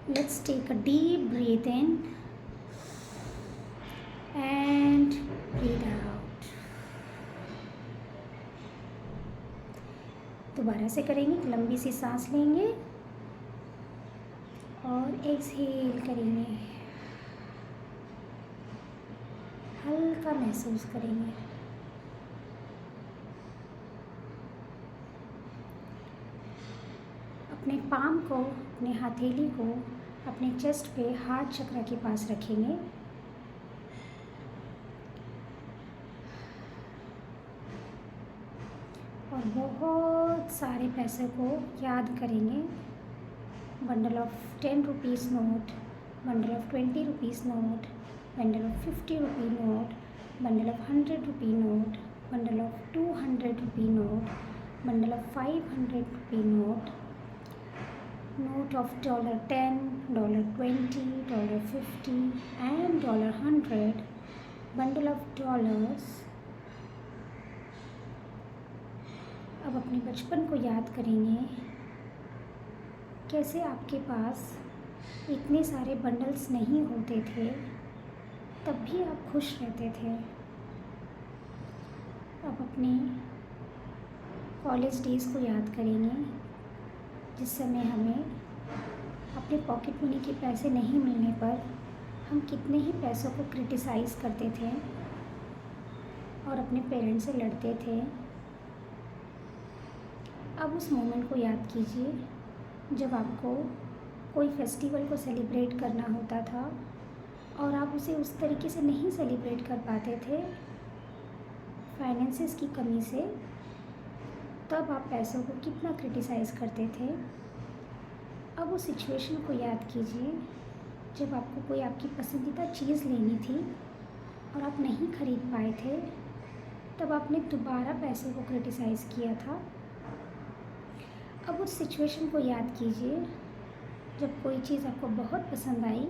Let's take a deep breath in and breathe out. दोबारा से करेंगे, एक लंबी सी सांस लेंगे और एक्सहेल करेंगे, हल्का महसूस करेंगे। अपने पाम को, अपने हथेली को अपने चेस्ट पे हार्ट चक्र के पास रखेंगे और बहुत सारे पैसे को याद करेंगे। Bundle of 10 rupees note, bundle of 20 rupees note, bundle of 50 rupee note, bundle of 100 rupee note, bundle of 200 rupee note, bundle of 500 rupee note, note of $10, $20, $50 and $100, bundle of dollars। अब अपने बचपन को याद करेंगे, कैसे आपके पास इतने सारे बंडल्स नहीं होते थे, तब भी आप खुश रहते थे। अब अपने कॉलेज डेज़ को याद करेंगे, जिस समय हमें अपने पॉकेट मनी के पैसे नहीं मिलने पर हम कितने ही पैसों को क्रिटिसाइज़ करते थे और अपने पेरेंट्स से लड़ते थे। अब उस मोमेंट को याद कीजिए जब आपको कोई फेस्टिवल को सेलिब्रेट करना होता था और आप उसे उस तरीके से नहीं सेलिब्रेट कर पाते थे फाइनेंसेस की कमी से, तब आप पैसों को कितना क्रिटिसाइज़ करते थे। अब उस सिचुएशन को याद कीजिए जब आपको कोई आपकी पसंदीदा चीज़ लेनी थी और आप नहीं खरीद पाए थे, तब आपने दोबारा पैसों को क्रिटिसाइज़ किया था। अब उस सिचुएशन को याद कीजिए जब कोई चीज़ आपको बहुत पसंद आई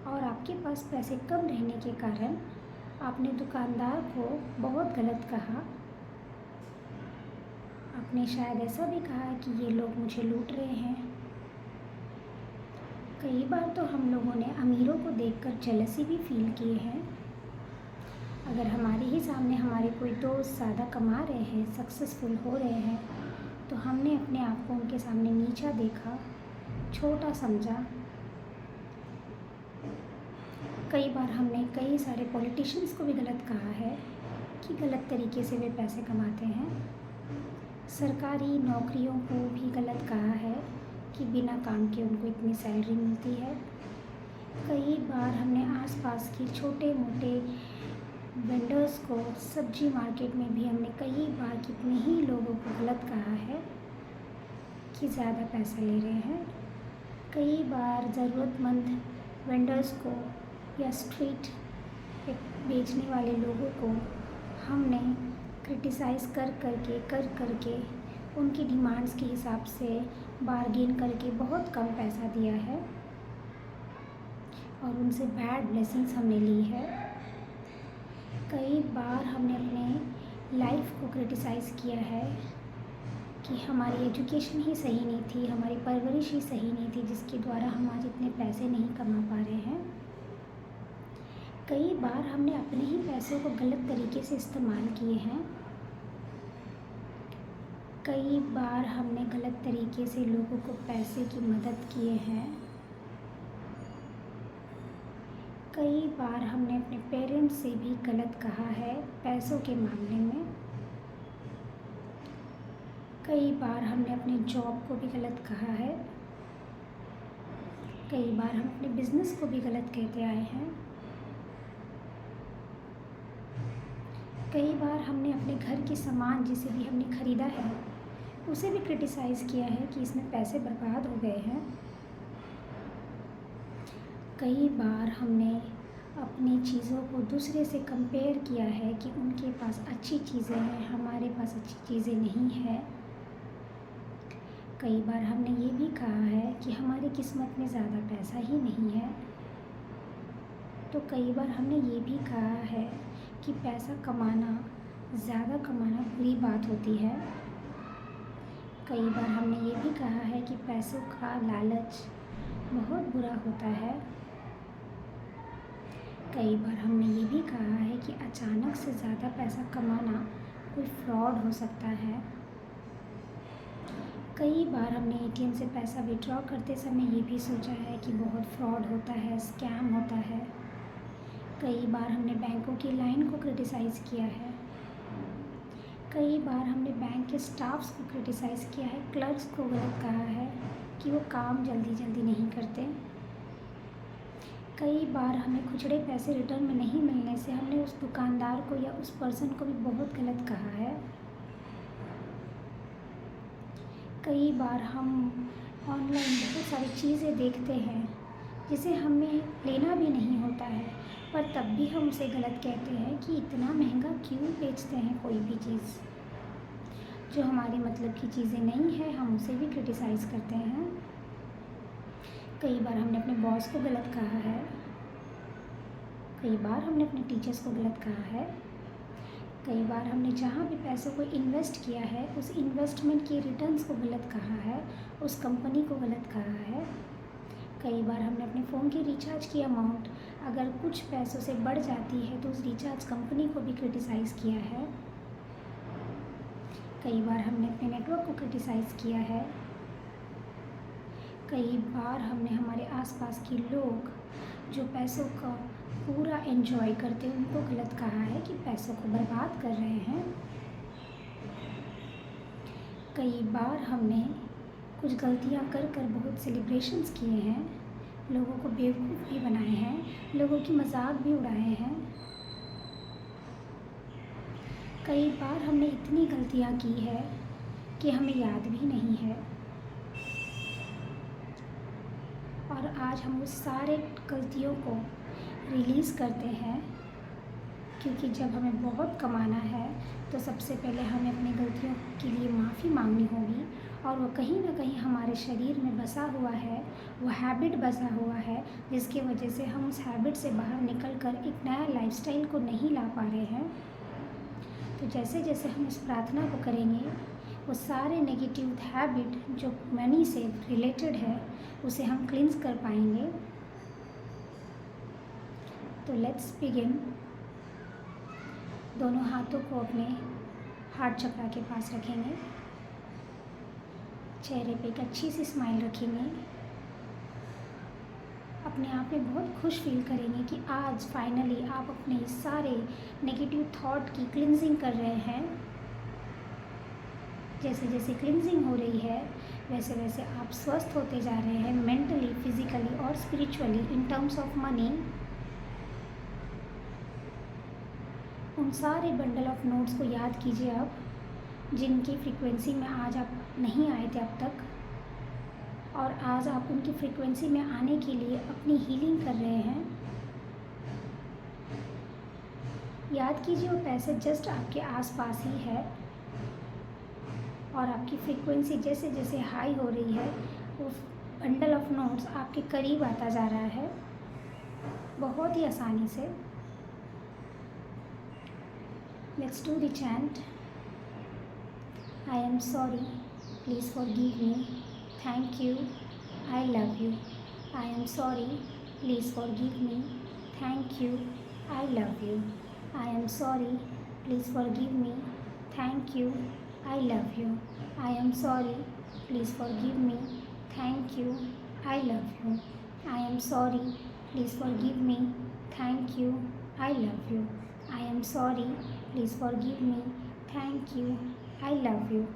और आपके पास पैसे कम रहने के कारण आपने दुकानदार को बहुत गलत कहा। आपने शायद ऐसा भी कहा कि ये लोग मुझे लूट रहे हैं। कई बार तो हम लोगों ने अमीरों को देखकर जेलसी भी फील किए हैं। अगर हमारे ही सामने हमारे कोई दोस्त ज़्यादा कमा रहे हैं, सक्सेसफुल हो रहे हैं, तो हमने अपने आप को उनके सामने नीचा देखा, छोटा समझा। कई बार हमने कई सारे पॉलिटिशियंस को भी गलत कहा है कि गलत तरीके से वे पैसे कमाते हैं। सरकारी नौकरियों को भी गलत कहा है कि बिना काम के उनको इतनी सैलरी मिलती है। कई बार हमने आसपास की छोटे मोटे वेंडर्स को, सब्जी मार्केट में भी हमने कई बार कितने ही लोगों को गलत कहा है कि ज़्यादा पैसा ले रहे हैं। कई बार ज़रूरतमंद वेंडर्स को या स्ट्रीट पे बेचने वाले लोगों को हमने क्रिटिसाइज़ कर करके उनकी डिमांड्स के हिसाब से बार्गेन करके बहुत कम पैसा दिया है और उनसे बैड ब्लेसिंग्स हमने ली है। कई बार हमने अपने लाइफ को क्रिटिसाइज़ किया है कि हमारी एजुकेशन ही सही नहीं थी, हमारी परवरिश ही सही नहीं थी, जिसके द्वारा हम आज इतने पैसे नहीं कमा पा रहे हैं। कई बार हमने अपने ही पैसों को गलत तरीके से इस्तेमाल किए हैं। कई बार हमने गलत तरीके से लोगों को पैसे की मदद किए हैं। कई बार हमने अपने पेरेंट्स से भी गलत कहा है पैसों के मामले में। कई बार हमने अपने जॉब को भी गलत कहा है। कई बार हम अपने बिजनेस को भी गलत कहते आए हैं। कई बार हमने अपने घर के सामान जिसे भी हमने ख़रीदा है उसे भी क्रिटिसाइज़ किया है कि इसमें पैसे बर्बाद हो गए हैं। कई बार हमने अपनी चीज़ों को दूसरे से कंपेयर किया है कि उनके पास अच्छी चीज़ें हैं, हमारे पास अच्छी चीज़ें नहीं हैं। कई बार हमने ये भी कहा है कि हमारी किस्मत में ज़्यादा पैसा ही नहीं है। तो कई बार हमने ये भी कहा है कि पैसा कमाना, ज़्यादा कमाना बुरी बात होती है। कई बार हमने ये भी कहा है कि पैसों का लालच बहुत बुरा होता है। कई बार हमने ये भी कहा है कि अचानक से ज़्यादा पैसा कमाना कोई फ्रॉड हो सकता है। कई बार हमने एटीएम से पैसा विड्रॉ करते समय ये भी सोचा है कि बहुत फ्रॉड होता है, स्कैम होता है। कई बार हमने बैंकों की लाइन को क्रिटिसाइज़ किया है। कई बार हमने बैंक के स्टाफ्स को क्रिटिसाइज़ किया है, क्लर्क्स को गलत कहा है कि वो काम जल्दी जल्दी नहीं करते। कई बार हमें खुचरे पैसे रिटर्न में नहीं मिलने से हमने उस दुकानदार को या उस पर्सन को भी बहुत गलत कहा है। कई बार हम ऑनलाइन बहुत सारी चीज़ें देखते हैं जिसे हमें लेना भी नहीं होता है, पर तब भी हम उसे गलत कहते हैं कि इतना महंगा क्यों बेचते हैं कोई भी चीज़। जो हमारे मतलब की चीज़ें नहीं है हम उसे भी क्रिटिसाइज़ करते हैं। कई बार हमने अपने बॉस को गलत कहा है। कई बार हमने अपने टीचर्स को गलत कहा है। कई बार हमने जहाँ भी पैसों को इन्वेस्ट किया है उस इन्वेस्टमेंट के रिटर्न्स को गलत कहा है, उस कंपनी को गलत कहा है। कई बार हमने अपने फ़ोन की रिचार्ज की अमाउंट अगर कुछ पैसों से बढ़ जाती है तो उस रिचार्ज कंपनी को भी क्रिटिसाइज़ किया है। कई बार हमने अपने नेटवर्क को क्रिटिसाइज़ किया है। कई बार हमने हमारे आसपास के लोग जो पैसों का पूरा एंजॉय करते हैं उनको गलत कहा है कि पैसों को बर्बाद कर रहे हैं। कई बार हमने कुछ गलतियां कर कर बहुत सेलिब्रेशंस किए हैं, लोगों को बेवकूफ़ भी बनाए हैं, लोगों की मजाक भी उड़ाए हैं। कई बार हमने इतनी गलतियां की है कि हमें याद भी नहीं है, और आज हम उस सारे गलतियों को रिलीज़ करते हैं, क्योंकि जब हमें बहुत कमाना है तो सबसे पहले हमें अपनी गलतियों के लिए माफ़ी मांगनी होगी, और वो कहीं ना कहीं हमारे शरीर में बसा हुआ है, वो हैबिट बसा हुआ है जिसकी वजह से हम उस हैबिट से बाहर निकल कर एक नया लाइफस्टाइल को नहीं ला पा रहे हैं। तो जैसे जैसे हम इस प्रार्थना को करेंगे वो सारे नेगेटिव हैबिट जो मनी से रिलेटेड है उसे हम क्लींस कर पाएंगे। तो लेट्स बिगिन। दोनों हाथों को अपने हार्ट चक्र के पास रखेंगे, चेहरे पे एक अच्छी सी स्माइल रखेंगे, अपने आप में बहुत खुश फील करेंगे कि आज फाइनली आप अपने सारे नेगेटिव थॉट की क्लिनजिंग कर रहे हैं। जैसे जैसे क्लिनजिंग हो रही है वैसे वैसे आप स्वस्थ होते जा रहे हैं, मेंटली, फिजिकली और spiritually in terms of money. उन सारे बंडल ऑफ नोट्स को याद कीजिए आप, जिनकी फ्रीक्वेंसी में आज आप नहीं आए थे अब तक, और आज आप उनकी फ्रीक्वेंसी में आने के लिए अपनी हीलिंग कर रहे हैं। याद कीजिए वो पैसे जस्ट आपके आसपास ही है, और आपकी फ्रीक्वेंसी जैसे जैसे हाई हो रही है वो बंडल ऑफ नोट्स आपके करीब आता जा रहा है बहुत ही आसानी से। Let's do the chant. I am sorry, please forgive me, thank you, I love you. I am sorry, please forgive me, thank you, I love you. I am sorry, please forgive me, thank you, I love you. I am sorry. Please forgive me. Thank you. I love you. I am sorry. Please forgive me. Thank you. I love you. I am sorry. Please forgive me. Thank you.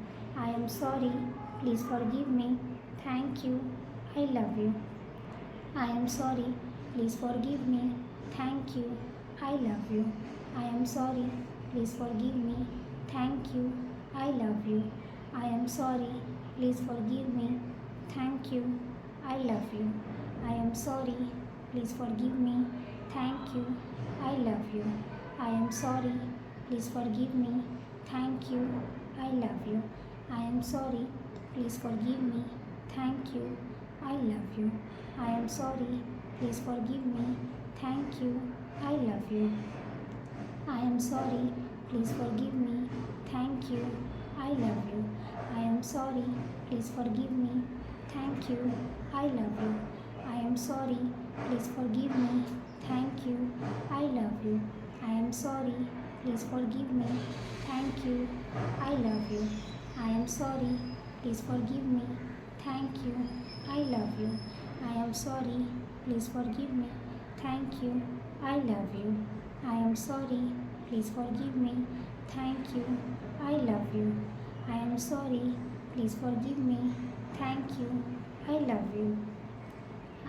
I love you. I am sorry. Please forgive me. Thank you. I love you. I am sorry. Please forgive me. Thank you. I love you. I am sorry. Please forgive me. Thank you. I love you. I am sorry. Please forgive me. Thank you. I love you. I am sorry. Please forgive me. Thank you. I love you. I am sorry. Please forgive me. Thank you. I love you. I am sorry. Please forgive me. Thank you. I love you. I am sorry. Please forgive me. Thank you. I love you. I am sorry. Please forgive me. Thank you. I love you. I am sorry. Please forgive me. Thank you. I love you. I am sorry. Please forgive me. Thank you. I love you. I am sorry. Please forgive me. Thank you. I love you. I am sorry. Please forgive me. Thank you. I love you. I am sorry. Please forgive me. Thank you. I love you. I am sorry. Please forgive me. Thank you. I love you. I am sorry. Please forgive me. Thank you. I love you.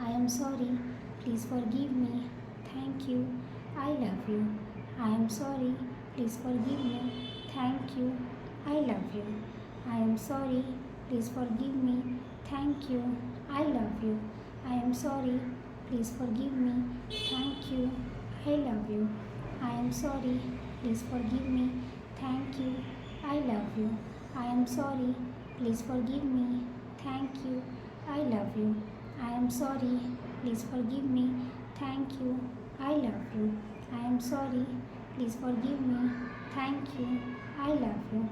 I am sorry. Please forgive me. Thank you. I love you. I am sorry. Please forgive me. Thank you. I love you. I am sorry. Please forgive me. Thank you. I love you. I am sorry. Please forgive me. Thank you. I love you. I am sorry. Please forgive me. Thank you. I love you. I am sorry. Please forgive me. Thank you. I love you. I am sorry. Please forgive me. Thank you. I love you. I am sorry. Please forgive me. Thank you. I love you.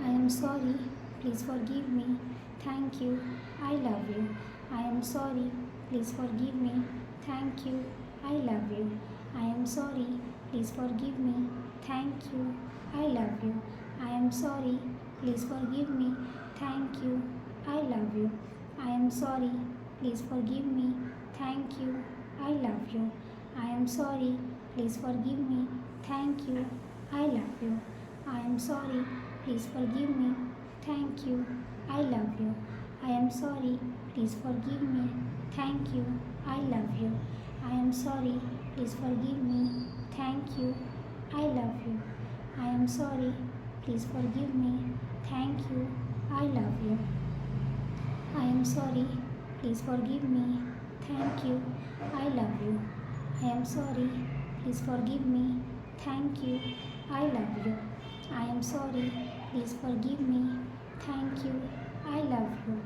I am sorry. Please forgive me. Thank you. I love you. I am sorry. Please forgive me. Thank you. I love you. I am sorry. Please forgive me. Thank you. I love you. I am sorry. Please forgive me. Thank you. I love you. I am sorry. Please forgive me. Thank you. I love you. I am sorry. Please forgive me. Thank you. I love you. I am sorry. Please forgive me. Thank you. I love you. I am sorry. Please forgive me. Thank you. I love you. I am sorry. Please forgive me. Thank you. I love you. I am sorry. Please forgive me. Thank you. I love you. I am sorry. Please forgive me. Thank you. I love you. I am sorry. Please forgive me. Thank you. I love you. I am sorry. Please forgive me. Thank you. I love you.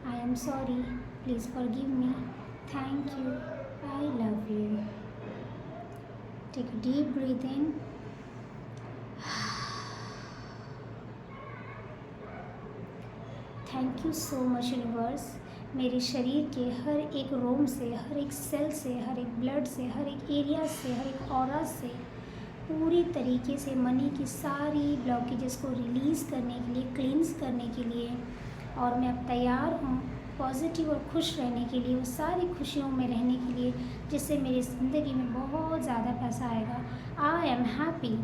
I am sorry. Please forgive me. Thank you. I love you. Take a deep breath in. Thank you so much universe. मेरे शरीर के हर एक रोम से, हर एक cell से, हर एक blood से, हर एक एरिया से, हर एक ऑरा से पूरी तरीके से मनी की सारी ब्लॉकेजेस को रिलीज़ करने के लिए, क्लींस करने के लिए, और मैं अब तैयार हूँ पॉजिटिव और खुश रहने के लिए, वो सारी खुशियों में रहने के लिए जिससे मेरी ज़िंदगी में बहुत ज़्यादा पैसा आएगा। I am happy,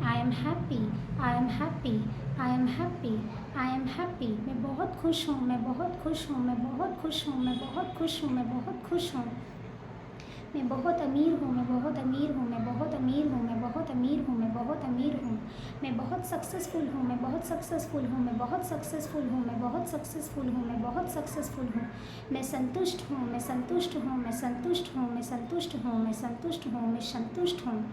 I am happy, I am happy, I am happy, I am happy. मैं बहुत खुश हूँ, मैं बहुत खुश हूँ, मैं बहुत खुश हूँ, मैं बहुत खुश हूँ, मैं बहुत खुश हूँ। मैं बहुत अमीर हूँ, मैं बहुत अमीर हूँ, मैं बहुत अमीर हूँ, मैं बहुत अमीर हूँ, मैं बहुत अमीर हूँ। मैं बहुत सक्सेसफुल हूँ, मैं बहुत सक्सेसफुल हूँ, मैं बहुत सक्सेसफुल हूँ, मैं बहुत सक्सेसफुल हूँ, मैं बहुत सक्सेसफुल हूँ। मैं संतुष्ट हूँ, मैं संतुष्ट हूँ, मैं संतुष्ट हूँ, मैं संतुष्ट हूँ, मैं संतुष्ट हूँ, मैं संतुष्ट हूँ।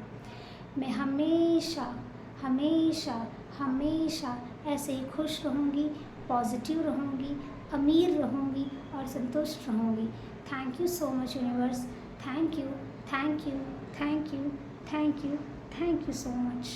मैं हमेशा हमेशा हमेशा ऐसे ही खुश रहूँगी, पॉजिटिव रहूँगी, अमीर रहूँगी और संतुष्ट रहूँगी। Thank you so much universe. Thank you, thank you, thank you, thank you, thank you so much.